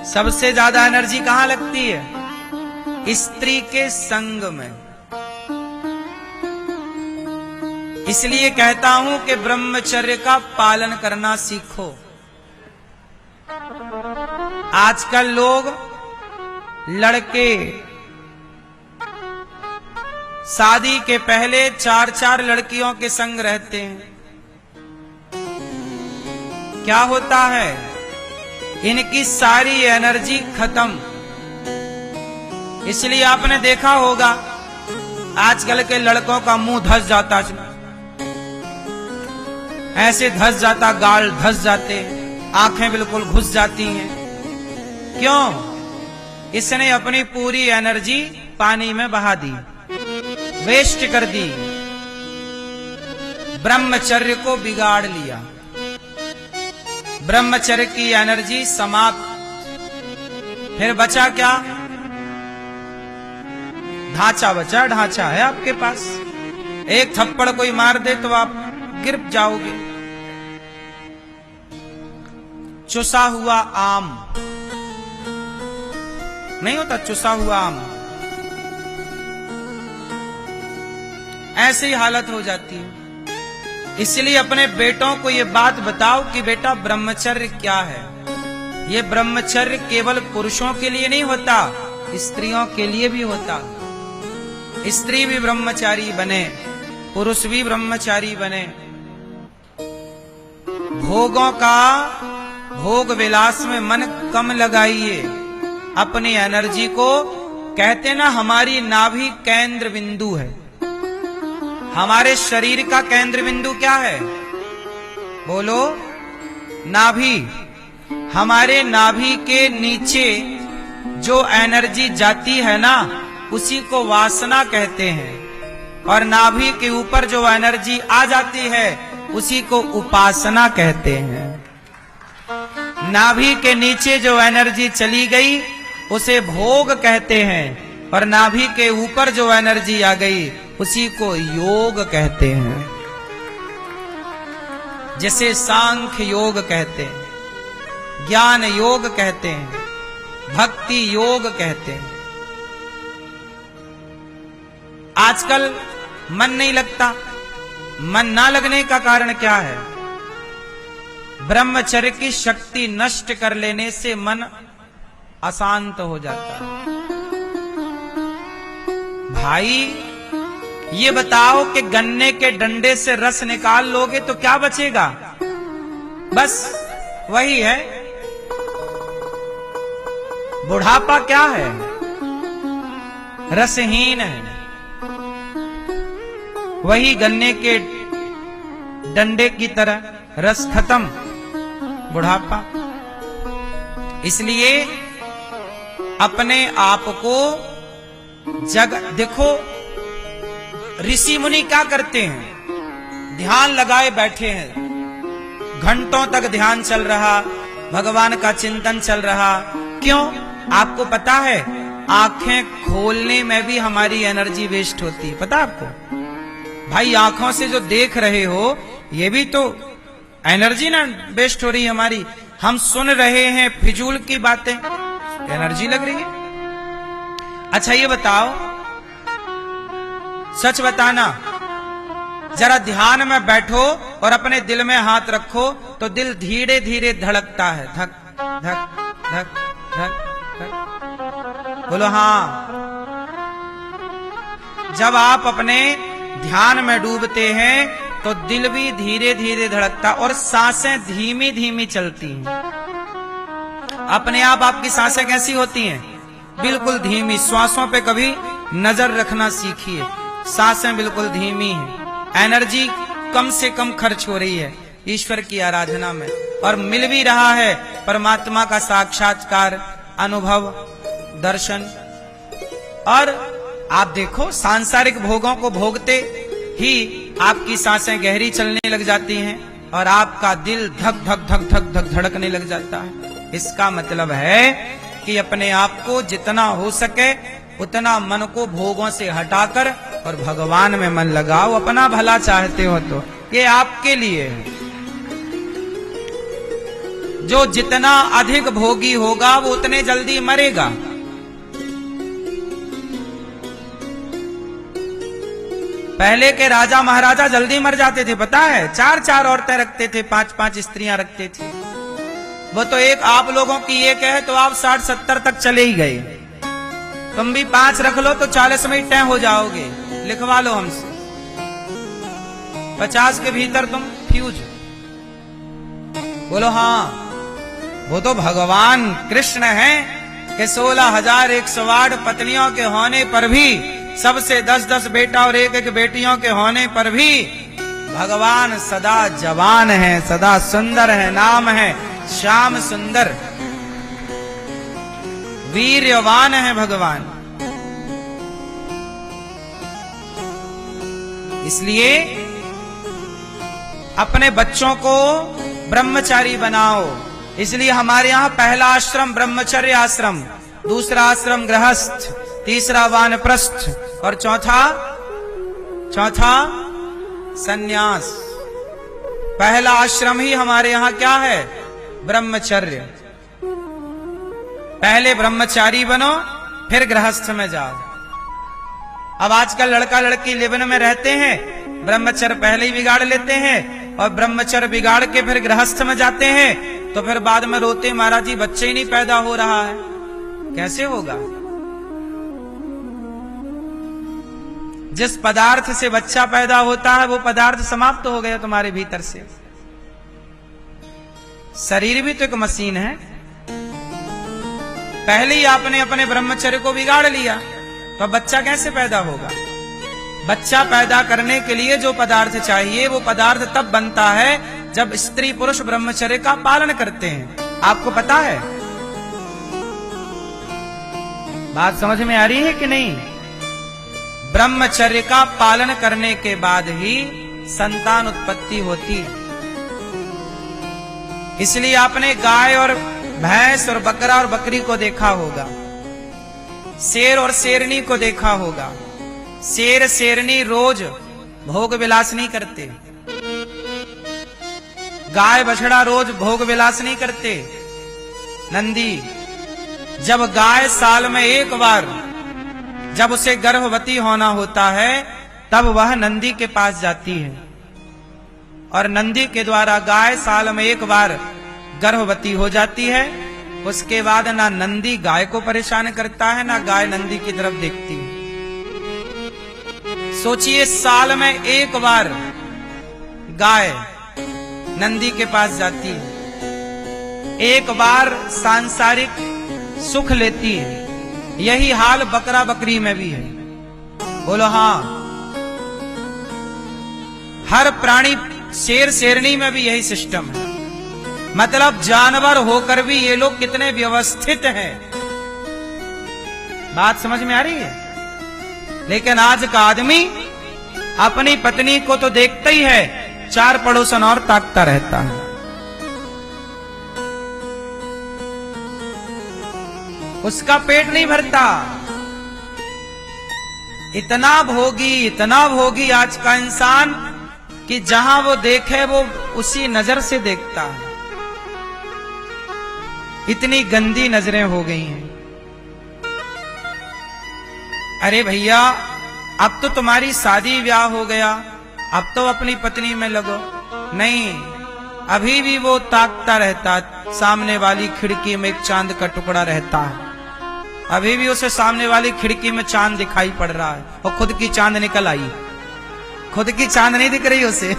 सबसे ज्यादा एनर्जी कहां लगती है? स्त्री के संग में। इसलिए कहता हूं कि ब्रह्मचर्य का पालन करना सीखो। आजकल लोग लड़के शादी के पहले 4-4 लड़कियों के संग रहते हैं। क्या होता है? इनकी सारी एनर्जी खत्म। इसलिए आपने देखा होगा आजकल के लड़कों का मुंह धस जाता, ऐसे धस जाता, गाल धस जाते, आंखें बिल्कुल घुस जाती हैं। क्यों? इसने अपनी पूरी एनर्जी पानी में बहा दी, वेस्ट कर दी, ब्रह्मचर्य को बिगाड़ लिया। ब्रह्मचर्य की एनर्जी समाप्त। फिर बचा क्या? ढांचा बचा। ढांचा है आपके पास, एक थप्पड़ कोई मार दे तो आप गिर जाओगे। चुसा हुआ आम नहीं होता? चुसा हुआ आम, ऐसी हालत हो जाती है। इसलिए अपने बेटों को ये बात बताओ कि बेटा ब्रह्मचर्य क्या है। ये ब्रह्मचर्य केवल पुरुषों के लिए नहीं होता, स्त्रियों के लिए भी होता। स्त्री भी ब्रह्मचारी बने, पुरुष भी ब्रह्मचारी बने। भोगों का भोग विलास में मन कम लगाइए। अपनी एनर्जी को, कहते ना हमारी नाभि केंद्र बिंदु है। हमारे शरीर का केंद्र बिंदु क्या है? बोलो। नाभि। हमारे नाभि के नीचे जो एनर्जी जाती है ना, उसी को वासना कहते हैं। और नाभि के ऊपर जो एनर्जी आ जाती है, उसी को उपासना कहते हैं। नाभि के नीचे जो एनर्जी चली गई, उसे भोग कहते हैं। और नाभि के ऊपर जो एनर्जी आ गई, उसी को योग कहते हैं। जिसे सांख्य योग कहते हैं, ज्ञान योग कहते हैं, भक्ति योग कहते हैं। आजकल मन नहीं लगता। मन ना लगने का कारण क्या है? ब्रह्मचर्य की शक्ति नष्ट कर लेने से मन अशांत हो जाता है। भाई ये बताओ कि गन्ने के डंडे से रस निकाल लोगे तो क्या बचेगा? बस वही है। बुढ़ापा क्या है? रसहीन है। वही गन्ने के डंडे की तरह, रस खत्म, बुढ़ापा। इसलिए अपने आप को देखो, ऋषि मुनि क्या करते हैं? ध्यान लगाए बैठे हैं, घंटों तक ध्यान चल रहा, भगवान का चिंतन चल रहा। क्यों? आपको पता है आंखें खोलने में भी हमारी एनर्जी वेस्ट होती है। पता आपको? भाई आंखों से जो देख रहे हो, ये भी तो एनर्जी ना वेस्ट हो रही है हमारी। हम सुन रहे हैं फिजूल की बातें, एनर्जी लग रही है। अच्छा ये बताओ, सच बताना, जरा ध्यान में बैठो और अपने दिल में हाथ रखो तो दिल धीरे धीरे धड़कता है। धक धक धक धक धक। बोलो हाँ। जब आप अपने ध्यान में डूबते हैं तो दिल भी धीरे धीरे धड़कता और सांसें धीमी धीमी चलती हैं। अपने आप आपकी सांसें कैसी होती हैं? बिल्कुल धीमी। श्वासों पे कभी नजर रखना सीखिए। सांसें बिल्कुल धीमी हैं। एनर्जी कम से कम खर्च हो रही है ईश्वर की आराधना में, और मिल भी रहा है परमात्मा का साक्षात्कार, अनुभव, दर्शन। और आप देखो, सांसारिक भोगों को भोगते ही आपकी सांसें गहरी चलने लग जाती हैं और आपका दिल धक धक धक धक धक धड़कने लग जाता है। इसका मतलब है कि अपने आप को जितना हो सके उतना मन को भोगों से हटाकर और भगवान में मन लगाओ। अपना भला चाहते हो तो ये आपके लिए है। जो जितना अधिक भोगी होगा वो उतने जल्दी मरेगा। पहले के राजा महाराजा जल्दी मर जाते थे, पता है? 4-4 औरतें रखते थे, 5-5 स्त्रियां रखते थे। वो तो एक आप लोगों की एक है तो आप 60-70 तक चले ही गए। तुम भी 5 रख लो तो 40 में ही तय हो जाओगे। लिखवा लो हमसे, 50 के भीतर तुम फ्यूज। बोलो हाँ। वो तो भगवान कृष्ण है कि 16,108 पत्नियों के होने पर भी, सबसे 10-10 बेटा और 1-1 बेटियों के होने पर भी भगवान सदा जवान है, सदा सुंदर है। नाम है श्याम सुंदर, वीर्यवान है भगवान। इसलिए अपने बच्चों को ब्रह्मचारी बनाओ। इसलिए हमारे यहां पहला आश्रम ब्रह्मचर्य आश्रम, दूसरा आश्रम गृहस्थ, तीसरा वानप्रस्थ और चौथा सन्यास। पहला आश्रम ही हमारे यहां क्या है? ब्रह्मचर्य। पहले ब्रह्मचारी बनो, फिर गृहस्थ में जाओ। अब आजकल लड़का लड़की लिव-इन में रहते हैं, ब्रह्मचर्य पहले ही बिगाड़ लेते हैं और ब्रह्मचर्य बिगाड़ के फिर गृहस्थ में जाते हैं, तो फिर बाद में रोते, महाराज जी बच्चे ही नहीं पैदा हो रहा है। कैसे होगा? जिस पदार्थ से बच्चा पैदा होता है वो पदार्थ समाप्त हो गया तुम्हारे भीतर से। शरीर भी तो एक मशीन है। पहले ही आपने अपने ब्रह्मचर्य को बिगाड़ लिया तो अब बच्चा कैसे पैदा होगा? बच्चा पैदा करने के लिए जो पदार्थ चाहिए वो पदार्थ तब बनता है जब स्त्री पुरुष ब्रह्मचर्य का पालन करते हैं। आपको पता है? बात समझ में आ रही है कि नहीं? ब्रह्मचर्य का पालन करने के बाद ही संतान उत्पत्ति होती है। इसलिए आपने गाय और भैंस और बकरा और बकरी को देखा होगा, शेर और शेरनी को देखा होगा। शेर शेरनी रोज भोग विलास नहीं करते, गाय बछड़ा रोज भोग विलास नहीं करते। नंदी, जब गाय साल में एक बार, जब उसे गर्भवती होना होता है, तब वह नंदी के पास जाती है और नंदी के द्वारा गाय साल में एक बार गर्भवती हो जाती है। उसके बाद ना नंदी गाय को परेशान करता है, ना गाय नंदी की तरफ देखती है। सोचिए, साल में एक बार गाय नंदी के पास जाती है, एक बार सांसारिक सुख लेती है। यही हाल बकरा बकरी में भी है। बोलो हाँ। हर प्राणी, शेर शेरनी में भी यही सिस्टम है। मतलब जानवर होकर भी ये लोग कितने व्यवस्थित हैं। बात समझ में आ रही है? लेकिन आज का आदमी अपनी पत्नी को तो देखता ही है, 4 पड़ोसन और ताकता रहता है। उसका पेट नहीं भरता। इतना भोगी आज का इंसान कि जहां वो देखे वो उसी नजर से देखता है। इतनी गंदी नजरें हो गई हैं। अरे भैया, अब तो तुम्हारी शादी ब्याह हो गया, अब तो अपनी पत्नी में लगो। नहीं, अभी भी वो ताकता रहता, सामने वाली खिड़की में एक चांद का टुकड़ा रहता है। अभी भी उसे सामने वाली खिड़की में चांद दिखाई पड़ रहा है और खुद की चांद निकल आई। खुद की चांद नहीं दिख रही उसे